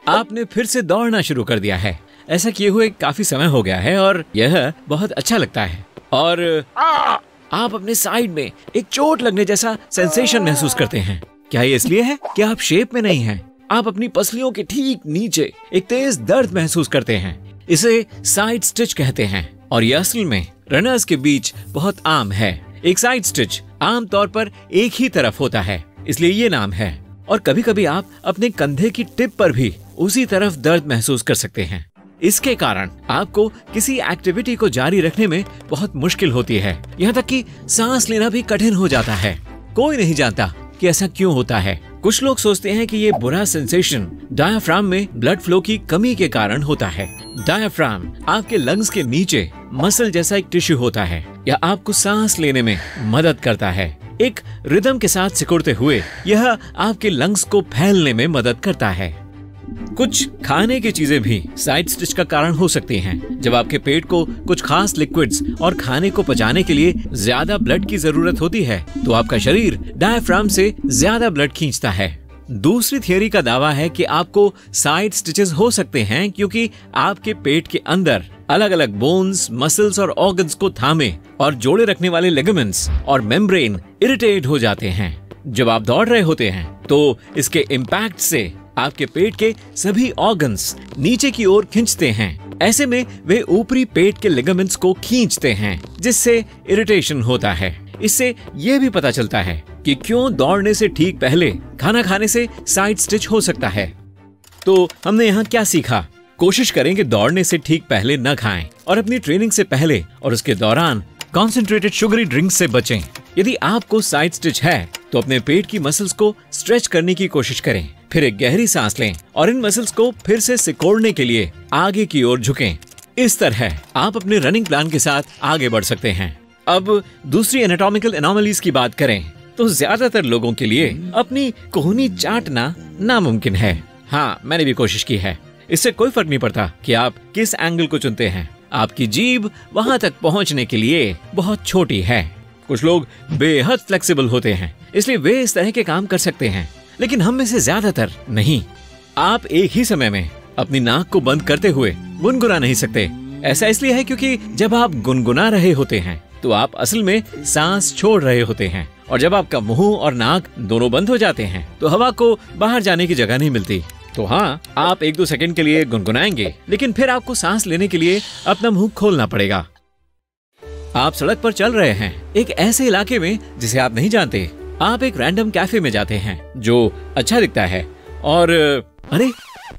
आपने फिर से दौड़ना शुरू कर दिया है। ऐसा किए हुए काफी समय हो गया है और यह बहुत अच्छा लगता है। और आप अपने साइड में एक चोट लगने जैसा सेंसेशन महसूस करते हैं। क्या ये इसलिए है कि आप शेप में नहीं हैं? आप अपनी पसलियों के ठीक नीचे एक तेज दर्द महसूस करते हैं। इसे साइड स्टिच कहते हैं और ये असल में रनर्स के बीच बहुत आम है। एक साइड स्टिच आमतौर पर एक ही तरफ होता है, इसलिए ये नाम है। और कभी कभी आप अपने कंधे की टिप पर भी उसी तरफ दर्द महसूस कर सकते हैं। इसके कारण आपको किसी एक्टिविटी को जारी रखने में बहुत मुश्किल होती है, यहाँ तक कि सांस लेना भी कठिन हो जाता है। कोई नहीं जानता कि ऐसा क्यों होता है। कुछ लोग सोचते हैं कि ये बुरा सेंसेशन डायाफ्राम में ब्लड फ्लो की कमी के कारण होता है। डायाफ्राम आपके लंग्स के नीचे मसल जैसा एक टिश्यू होता है, यह आपको सांस लेने में मदद करता है। एक रिदम के साथ सिकुड़ते हुए यह आपके लंग्स को फैलने में मदद करता है। कुछ खाने की चीजें भी साइड स्टिच का कारण हो सकती हैं। जब आपके पेट को कुछ खास लिक्विड्स और खाने को पचाने के लिए ज्यादा ब्लड की जरूरत होती है, तो आपका शरीर डायफ्राम से ज्यादा ब्लड खींचता है। दूसरी थियरी का दावा है कि आपको साइड स्टिचेस हो सकते हैं क्योंकि आपके पेट के अंदर अलग अलग बोन्स, मसल्स और ऑर्गन्स को थामे और जोड़े रखने वाले लिगामेंट्स और मेम्ब्रेन इरिटेट हो जाते हैं। जब आप दौड़ रहे होते हैं तो इसके इम्पैक्ट से आपके पेट के सभी ऑर्गन्स नीचे की ओर खींचते हैं। ऐसे में वे ऊपरी पेट के लिगामेंट्स को खींचते हैं, जिससे इरिटेशन होता है। इससे ये भी पता चलता है कि क्यों दौड़ने से ठीक पहले खाना खाने से साइड स्टिच हो सकता है। तो हमने यहाँ क्या सीखा? कोशिश करें कि दौड़ने से ठीक पहले न खाएं और अपनी ट्रेनिंग से पहले और उसके दौरान कॉन्सेंट्रेटेड शुगरी ड्रिंक्स से बचें। यदि आपको साइड स्टिच है तो अपने पेट की मसल्स को स्ट्रेच करने की कोशिश करें, फिर एक गहरी सांस लें और इन मसल्स को फिर से सिकोड़ने के लिए आगे की ओर झुकें। इस तरह आप अपने रनिंग प्लान के साथ आगे बढ़ सकते हैं। अब दूसरी एनाटॉमिकल एनोमलीज की बात करें तो ज्यादातर लोगों के लिए अपनी कोहनी चाटना नामुमकिन है। हाँ, मैंने भी कोशिश की है। इससे कोई फर्क नहीं पड़ता कि आप किस एंगल को चुनते हैं, आपकी जीभ वहां तक पहुंचने के लिए बहुत छोटी है। कुछ लोग बेहद फ्लेक्सिबल होते हैं, इसलिए वे इस तरह के काम कर सकते हैं, लेकिन हम में से ज्यादातर नहीं। आप एक ही समय में अपनी नाक को बंद करते हुए गुनगुना नहीं सकते। ऐसा इसलिए है क्योंकि जब आप गुनगुना रहे होते हैं तो आप असल में सांस छोड़ रहे होते हैं, और जब आपका मुंह और नाक दोनों बंद हो जाते हैं तो हवा को बाहर जाने की जगह नहीं मिलती। तो हाँ, आप 1-2 सेकंड के लिए गुनगुनाएंगे, लेकिन फिर आपको सांस लेने के लिए अपना मुंह खोलना पड़ेगा। आप सड़क पर चल रहे हैं एक ऐसे इलाके में जिसे आप नहीं जानते। आप एक रैंडम कैफे में जाते हैं जो अच्छा दिखता है और अरे,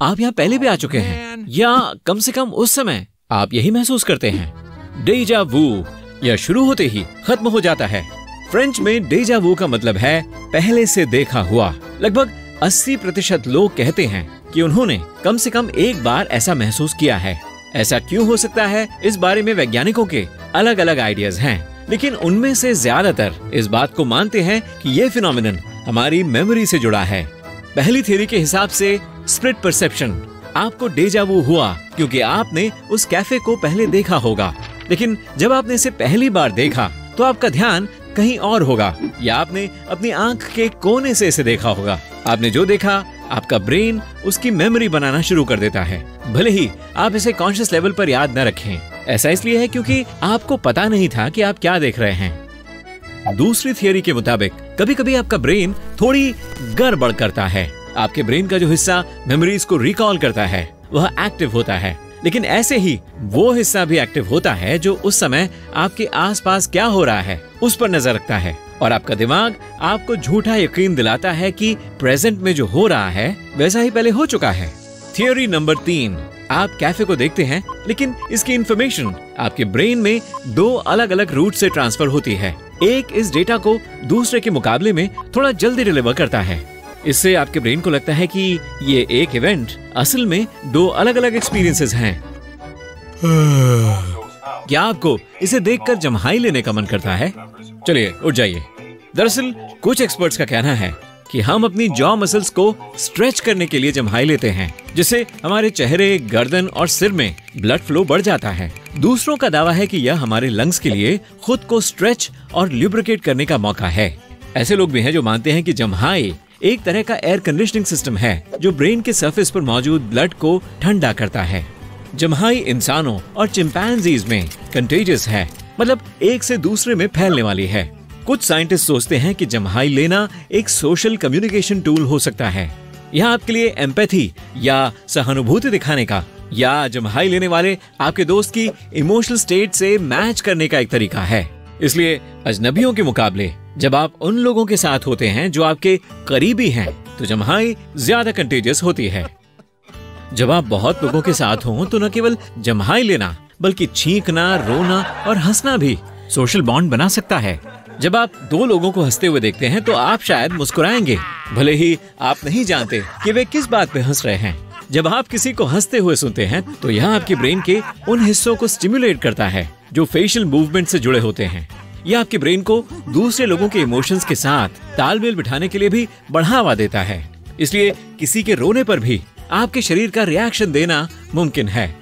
आप यहाँ पहले भी आ चुके हैं, या कम से कम उस समय आप यही महसूस करते हैं। डेजा वू यह शुरू होते ही खत्म हो जाता है। फ्रेंच में डेजा वू का मतलब है पहले से देखा हुआ। लगभग 80% लोग कहते हैं कि उन्होंने कम से कम एक बार ऐसा महसूस किया है। ऐसा क्यों हो सकता है, इस बारे में वैज्ञानिकों के अलग अलग आइडियाज हैं, लेकिन उनमें से ज्यादातर इस बात को मानते हैं कि ये फिनोमिनन हमारी मेमोरी से जुड़ा है। पहली थ्योरी के हिसाब से स्प्लिट परसेप्शन, आपको डेजा वू हुआ क्योंकि आपने उस कैफे को पहले देखा होगा, लेकिन जब आपने इसे पहली बार देखा तो आपका ध्यान कहीं और होगा, या आपने अपनी आंख के कोने से इसे देखा होगा। आपने जो देखा, आपका ब्रेन उसकी मेमोरी बनाना शुरू कर देता है, भले ही आप इसे कॉन्शियस लेवल पर याद न रखें। ऐसा इसलिए है क्योंकि आपको पता नहीं था कि आप क्या देख रहे हैं। दूसरी थियरी के मुताबिक कभी कभी आपका ब्रेन थोड़ी गड़बड़ करता है। आपके ब्रेन का जो हिस्सा मेमोरीज को रिकॉल करता है वह एक्टिव होता है, लेकिन ऐसे ही वो हिस्सा भी एक्टिव होता है जो उस समय आपके आसपास क्या हो रहा है उस पर नजर रखता है, और आपका दिमाग आपको झूठा यकीन दिलाता है कि प्रेजेंट में जो हो रहा है वैसा ही पहले हो चुका है। थियोरी नंबर 3, आप कैफे को देखते हैं, लेकिन इसकी इंफॉर्मेशन आपके ब्रेन में 2 अलग अलग रूट से ट्रांसफर होती है। एक इस डेटा को दूसरे के मुकाबले में थोड़ा जल्दी डिलीवर करता है। इससे आपके ब्रेन को लगता है कि ये एक इवेंट असल में 2 अलग अलग एक्सपीरियंसेस हैं। क्या आपको इसे देखकर जम्हाई लेने का मन करता है? चलिए उठ जाइए। दरअसल कुछ एक्सपर्ट्स का कहना है कि हम अपनी जॉ मसल्स को स्ट्रेच करने के लिए जम्हाई लेते हैं, जिससे हमारे चेहरे, गर्दन और सिर में ब्लड फ्लो बढ़ जाता है। दूसरों का दावा है कि यह हमारे लंग्स के लिए खुद को स्ट्रेच और ल्यूब्रिकेट करने का मौका है। ऐसे लोग भी हैं जो मानते हैं कि जम्हाई एक तरह का एयर कंडीशनिंग सिस्टम है जो ब्रेन के सरफेस पर मौजूद ब्लड को ठंडा करता है। जम्हाई इंसानों और चिंपैंजीज में कंटेजियस है, मतलब एक से दूसरे में फैलने वाली है। कुछ साइंटिस्ट सोचते हैं कि जम्हाई लेना एक सोशल कम्युनिकेशन टूल हो सकता है। यह आपके लिए एम्पैथी या सहानुभूति दिखाने का, या जम्हाई लेने वाले आपके दोस्त की इमोशनल स्टेट से मैच करने का एक तरीका है। इसलिए अजनबियों के मुकाबले जब आप उन लोगों के साथ होते हैं जो आपके करीबी हैं, तो जम्हाई ज्यादा कंटेजियस होती है। जब आप बहुत लोगों के साथ हों तो न केवल जम्हाई लेना बल्कि छींकना, रोना और हंसना भी सोशल बॉन्ड बना सकता है। जब आप दो लोगों को हंसते हुए देखते हैं तो आप शायद मुस्कुराएंगे, भले ही आप नहीं जानते कि वे किस बात पे हंस रहे हैं। जब आप किसी को हंसते हुए सुनते हैं तो यह आपके ब्रेन के उन हिस्सों को स्टिमुलेट करता है जो फेशियल मूवमेंट से जुड़े होते हैं। यह आपके ब्रेन को दूसरे लोगों के इमोशंस के साथ तालमेल बिठाने के लिए भी बढ़ावा देता है। इसलिए किसी के रोने पर भी आपके शरीर का रिएक्शन देना मुमकिन है।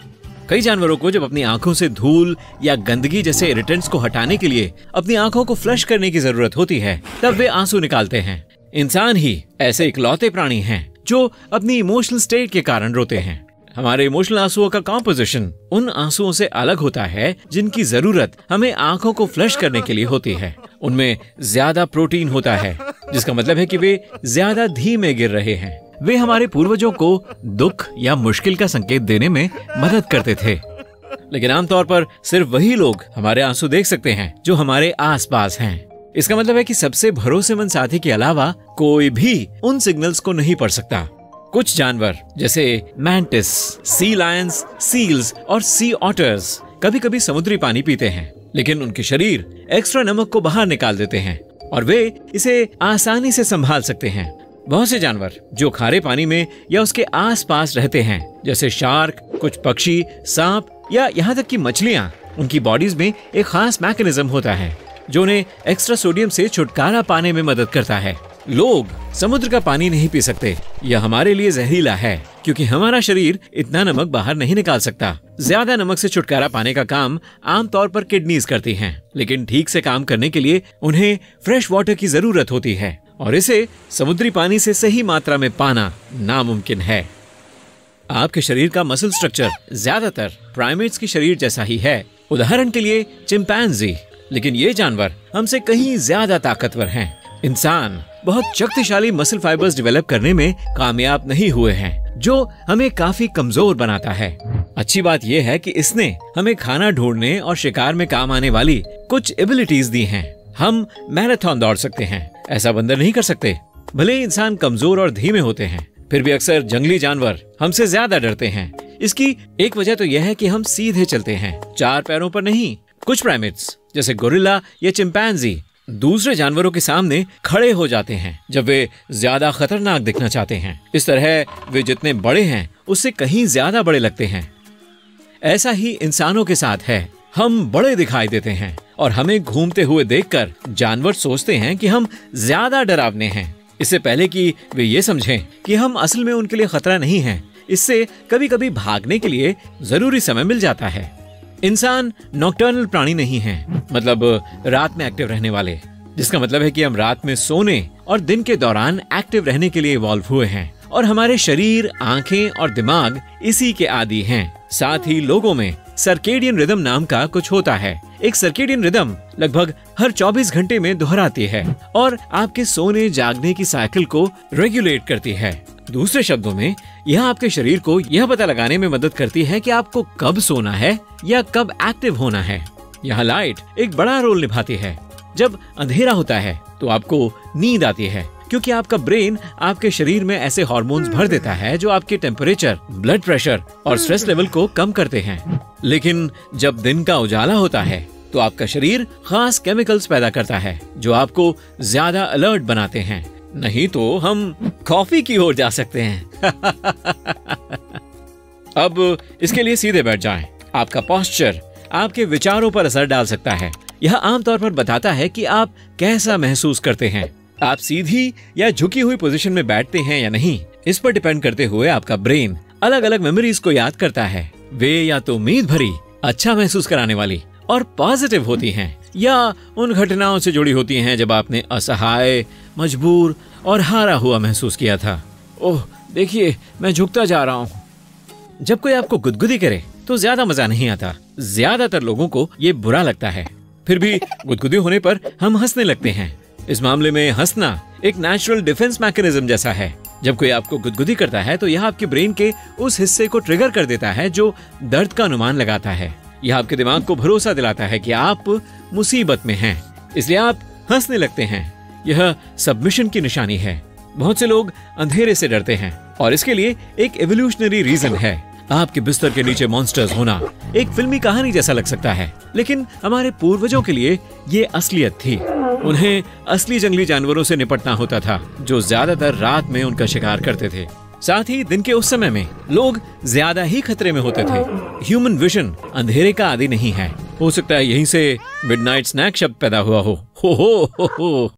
कई जानवरों को जब अपनी आंखों से धूल या गंदगी जैसे इरिटेंट्स को हटाने के लिए अपनी आंखों को फ्लश करने की जरूरत होती है, तब वे आंसू निकालते हैं। इंसान ही ऐसे इकलौते प्राणी हैं जो अपनी इमोशनल स्टेट के कारण रोते हैं। हमारे इमोशनल आंसुओं का कॉम्पोजिशन उन आंसुओं से अलग होता है जिनकी जरूरत हमें आंखों को फ्लश करने के लिए होती है। उनमें ज्यादा प्रोटीन होता है, जिसका मतलब है कि वे ज्यादा धीमे गिर रहे हैं। वे हमारे पूर्वजों को दुख या मुश्किल का संकेत देने में मदद करते थे। लेकिन आमतौर पर सिर्फ वही लोग हमारे आंसू देख सकते हैं जो हमारे आसपास हैं। इसका मतलब है कि सबसे भरोसेमंद साथी के अलावा कोई भी उन सिग्नल्स को नहीं पढ़ सकता। कुछ जानवर जैसे मैंटिस, सी लायंस, सील्स और सी ऑटर्स कभी कभी समुद्री पानी पीते हैं, लेकिन उनके शरीर एक्स्ट्रा नमक को बाहर निकाल देते हैं और वे इसे आसानी से संभाल सकते हैं। बहुत से जानवर जो खारे पानी में या उसके आसपास रहते हैं, जैसे शार्क, कुछ पक्षी, सांप या यहाँ तक कि मछलियाँ, उनकी बॉडीज में एक खास मैकेनिज्म होता है जो उन्हें एक्स्ट्रा सोडियम से छुटकारा पाने में मदद करता है। लोग समुद्र का पानी नहीं पी सकते, यह हमारे लिए जहरीला है क्योंकि हमारा शरीर इतना नमक बाहर नहीं निकाल सकता। ज्यादा नमक से छुटकारा पाने का काम आमतौर पर किडनीज करती हैं, लेकिन ठीक से काम करने के लिए उन्हें फ्रेश वाटर की जरूरत होती है और इसे समुद्री पानी से सही मात्रा में पाना नामुमकिन है। आपके शरीर का मसल स्ट्रक्चर ज्यादातर प्राइमेट्स के शरीर जैसा ही है, उदाहरण के लिए चिंपैंजी, लेकिन ये जानवर हमसे कहीं ज्यादा ताकतवर हैं। इंसान बहुत शक्तिशाली मसल फाइबर्स डेवलप करने में कामयाब नहीं हुए हैं, जो हमें काफी कमजोर बनाता है। अच्छी बात यह है कि इसने हमें खाना ढूंढने और शिकार में काम आने वाली कुछ एबिलिटीज दी हैं। हम मैराथन दौड़ सकते हैं, ऐसा बंदर नहीं कर सकते। भले ही इंसान कमजोर और धीमे होते हैं, फिर भी अक्सर जंगली जानवर हमसे ज्यादा डरते हैं। इसकी एक वजह तो यह है कि हम सीधे चलते हैं, चार पैरों पर नहीं। कुछ प्राइमेट्स जैसे गोरिल्ला या चिंपैंजी दूसरे जानवरों के सामने खड़े हो जाते हैं जब वे ज्यादा खतरनाक दिखना चाहते हैं। इस तरह वे जितने बड़े हैं उससे कहीं ज्यादा बड़े लगते हैं। ऐसा ही इंसानों के साथ है, हम बड़े दिखाई देते हैं और हमें घूमते हुए देखकर जानवर सोचते हैं कि हम ज्यादा डरावने हैं, इससे पहले कि वे ये समझें कि हम असल में उनके लिए खतरा नहीं हैं। इससे कभी कभी भागने के लिए जरूरी समय मिल जाता है। इंसान नॉकटर्नल प्राणी नहीं है, मतलब रात में एक्टिव रहने वाले, जिसका मतलब है कि हम रात में सोने और दिन के दौरान एक्टिव रहने के लिए इवॉल्व हुए हैं और हमारे शरीर, आंखें और दिमाग इसी के आदी हैं। साथ ही लोगों में सर्केडियन रिदम नाम का कुछ होता है। एक सर्केडियन रिदम लगभग हर 24 घंटे में दोहराती है और आपके सोने जागने की साइकिल को रेगुलेट करती है। दूसरे शब्दों में यह आपके शरीर को यह पता लगाने में मदद करती है कि आपको कब सोना है या कब एक्टिव होना है। यहाँ लाइट एक बड़ा रोल निभाती है। जब अंधेरा होता है तो आपको नींद आती है क्योंकि आपका ब्रेन आपके शरीर में ऐसे हार्मोन्स भर देता है जो आपके टेम्परेचर, ब्लड प्रेशर और स्ट्रेस लेवल को कम करते हैं। लेकिन जब दिन का उजाला होता है तो आपका शरीर खास केमिकल्स पैदा करता है जो आपको ज्यादा अलर्ट बनाते हैं। नहीं तो हम कॉफी की ओर जा सकते हैं। अब इसके लिए सीधे बैठ जाएं। आपका पोस्चर आपके विचारों पर असर डाल सकता है। यह आमतौर पर बताता है कि आप कैसा महसूस करते हैं। आप सीधी या झुकी हुई पोजीशन में बैठते हैं या नहीं, इस पर डिपेंड करते हुए आपका ब्रेन अलग अलग मेमोरीज को याद करता है। वे या तो उम्मीद भरी, अच्छा महसूस कराने वाली और पॉजिटिव होती हैं, या उन घटनाओं से जुड़ी होती हैं जब आपने असहाय, मजबूर और हारा हुआ महसूस किया था। ओह देखिए, मैं झुकता जा रहा हूँ। जब कोई आपको गुदगुदी करे तो ज्यादा मजा नहीं आता। ज्यादातर लोगों को ये बुरा लगता है, फिर भी गुदगुदी होने पर हम हंसने लगते हैं। इस मामले में हंसना एक नेचुरल डिफेंस मैकेनिज्म जैसा है। जब कोई आपको गुदगुदी करता है तो यह आपके ब्रेन के उस हिस्से को ट्रिगर कर देता है जो दर्द का अनुमान लगाता है। यह आपके दिमाग को भरोसा दिलाता है कि आप मुसीबत में हैं, इसलिए आप हंसने लगते हैं। यह सबमिशन की निशानी है। बहुत से लोग अंधेरे से डरते हैं और इसके लिए एक एवोल्यूशनरी रीजन है। आपके बिस्तर के नीचे मॉन्स्टर्स होना एक फिल्मी कहानी जैसा लग सकता है, लेकिन हमारे पूर्वजों के लिए ये असलियत थी। उन्हें असली जंगली जानवरों से निपटना होता था जो ज्यादातर रात में उनका शिकार करते थे। साथ ही दिन के उस समय में लोग ज्यादा ही खतरे में होते थे। ह्यूमन विजन अंधेरे का आदि नहीं है। हो सकता है यहीं से मिडनाइट स्नैक शब्द पैदा हुआ हो।